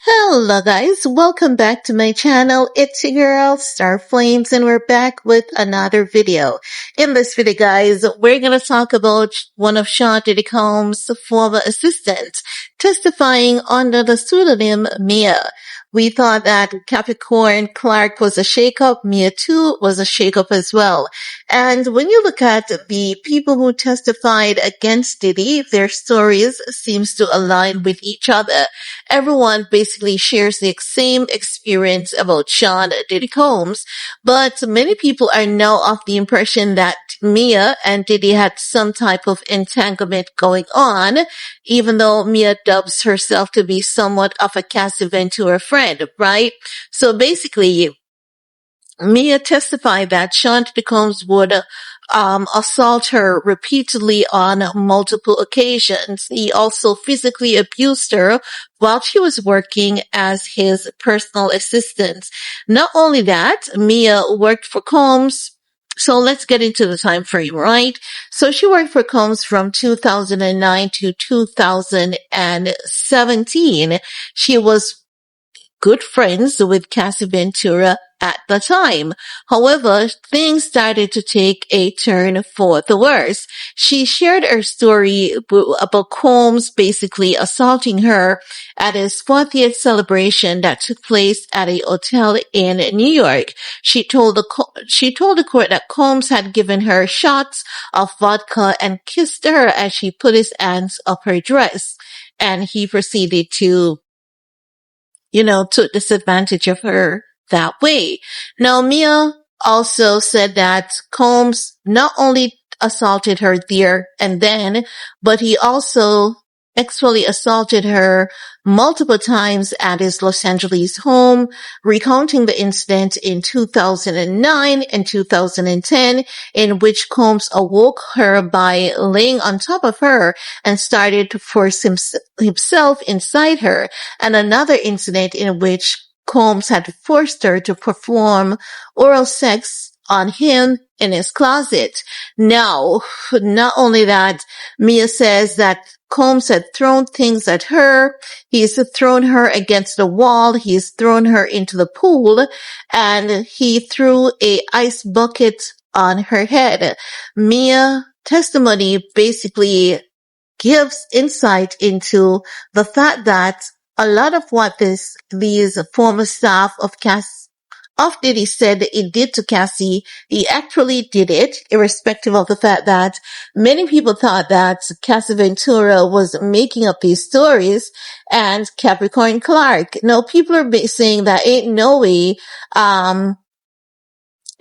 Hello guys, welcome back to my channel. It's your girl Star Flames and we're back with another video. In this video guys, we're gonna talk about one of Sean Diddy Combs' former assistants testifying under the pseudonym Mia. We thought that Capricorn Clark was a shakeup. Mia too was a shakeup as well. And when you look at the people who testified against Diddy, their stories seems to align with each other. Everyone basically shares the same experience about Sean Diddy Combs, but many people are now of the impression that Mia and Diddy had some type of entanglement going on, even though Mia dubs herself to be somewhat of a Cassie Ventura friend, right? So basically, Mia testified that Sean Diddy Combs would assault her repeatedly on multiple occasions. He also physically abused her while she was working as his personal assistant. Not only that, Mia worked for Combs. So let's get into the time frame, right? So she worked for Combs from 2009 to 2017. She was good friends with Cassie Ventura at the time. However, things started to take a turn for the worse. She shared her story about Combs basically assaulting her at his 40th celebration that took place at a hotel in New York. She told the court that Combs had given her shots of vodka and kissed her as she put his hands up her dress. And he proceeded to took disadvantage of her that way. Now, Mia also said that Combs not only assaulted her there and then, but he also sexually assaulted her multiple times at his Los Angeles home, recounting the incident in 2009 and 2010, in which Combs awoke her by laying on top of her and started to force himself inside her, and another incident in which Combs had forced her to perform oral sex on him in his closet. Now, not only that, Mia says that Combs had thrown things at her. He's thrown her against the wall. He's thrown her into the pool, and he threw a ice bucket on her head. Mia testimony basically gives insight into the fact that a lot of what these former staff of Diddy said that he did to Cassie, he actually did it, irrespective of the fact that many people thought that Cassie Ventura was making up these stories and Capricorn Clark. Now, people are saying that ain't no way,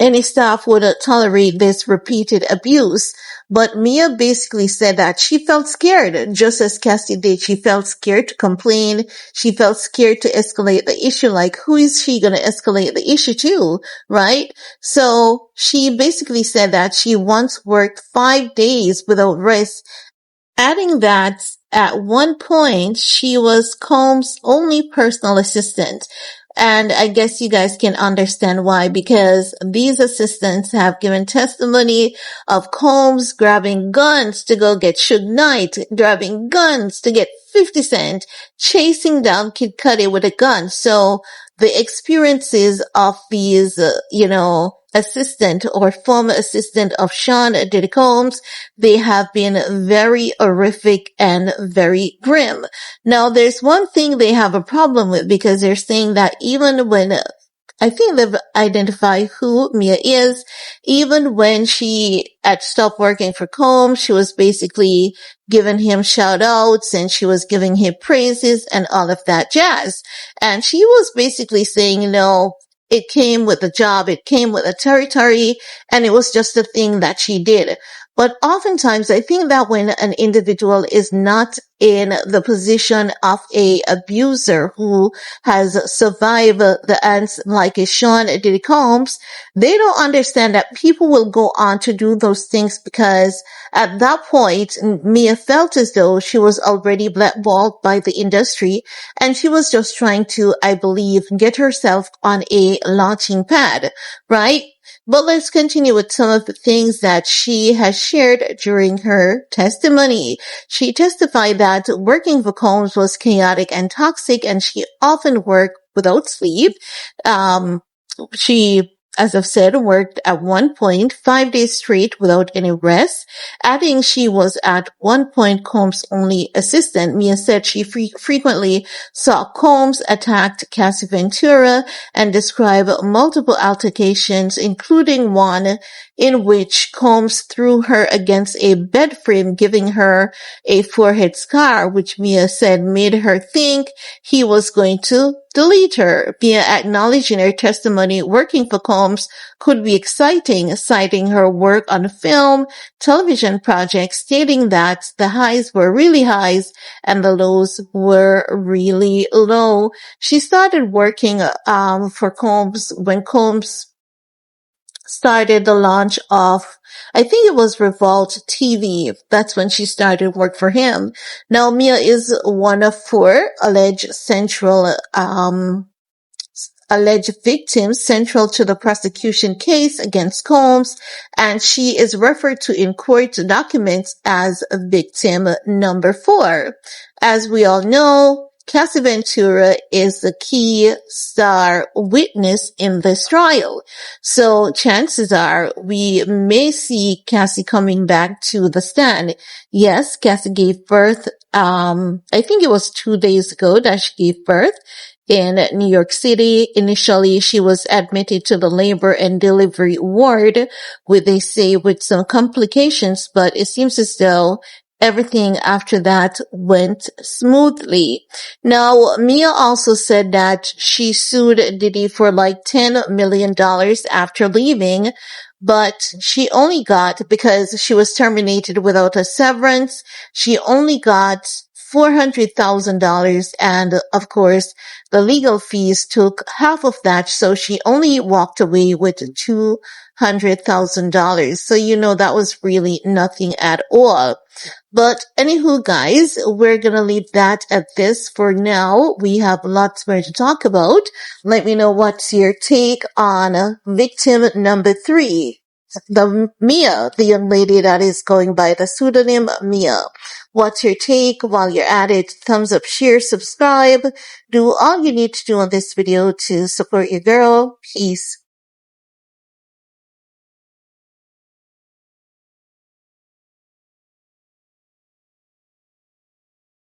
any staff would tolerate this repeated abuse. But Mia basically said that she felt scared, just as Cassie did. She felt scared to complain. She felt scared to escalate the issue. Like, who is she going to escalate the issue to, right? So she basically said that she once worked 5 days without rest, adding that at one point she was Combs' only personal assistant. And I guess you guys can understand why, because these assistants have given testimony of Combs grabbing guns to go get Suge Knight, grabbing guns to get 50 Cent, chasing down Kid Cudi with a gun. So the experiences of these, assistant or former assistant of Sean Diddy Combs, they have been very horrific and very grim. Now, there's one thing they have a problem with, because they're saying that even when, I think they've identified who Mia is, even when she had stopped working for Combs, she was basically giving him shout outs and she was giving him praises and all of that jazz. And she was basically saying, it came with the job, it came with the territory, and it was just a thing that she did. But oftentimes, I think that when an individual is not in the position of a abuser who has survived the ends like a Sean Diddy Combs, they don't understand that people will go on to do those things, because at that point, Mia felt as though she was already blackballed by the industry, and she was just trying to, I believe, get herself on a launching pad, right? But let's continue with some of the things that she has shared during her testimony. She testified that working for Combs was chaotic and toxic, and she often worked without sleep. She, as I've said, worked at one point 5 days straight without any rest, adding she was at one point Combs' only assistant. Mia said she frequently saw Combs attack Cassie Ventura and described multiple altercations, including one in which Combs threw her against a bed frame, giving her a forehead scar, which Mia said made her think he was going to delete her. Mia acknowledged in her testimony working for Combs could be exciting, citing her work on film, television projects, stating that the highs were really highs and the lows were really low. She started working for Combs when Combs started the launch of, I think it was Revolt TV. That's when she started work for him. Now, Mia is one of four alleged victims central to the prosecution case against Combs, and she is referred to in court documents as victim number 4. As we all know, Cassie Ventura is the key star witness in this trial. So chances are we may see Cassie coming back to the stand. Yes, Cassie gave birth, I think it was 2 days ago that she gave birth in New York City. Initially, she was admitted to the labor and delivery ward with some complications, but it seems as though everything after that went smoothly. Now, Mia also said that she sued Diddy for like $10 million after leaving, but she only got, because she was terminated without a severance, she only got $400,000, and of course, the legal fees took half of that, so she only walked away with $200,000. So that was really nothing at all. But anywho, guys, we're gonna leave that at this for now. We have lots more to talk about. Let me know what's your take on victim number 3. The Mia, the young lady that is going by the pseudonym Mia. What's your take? While you're at it, thumbs up, share, subscribe. Do all you need to do on this video to support your girl. Peace.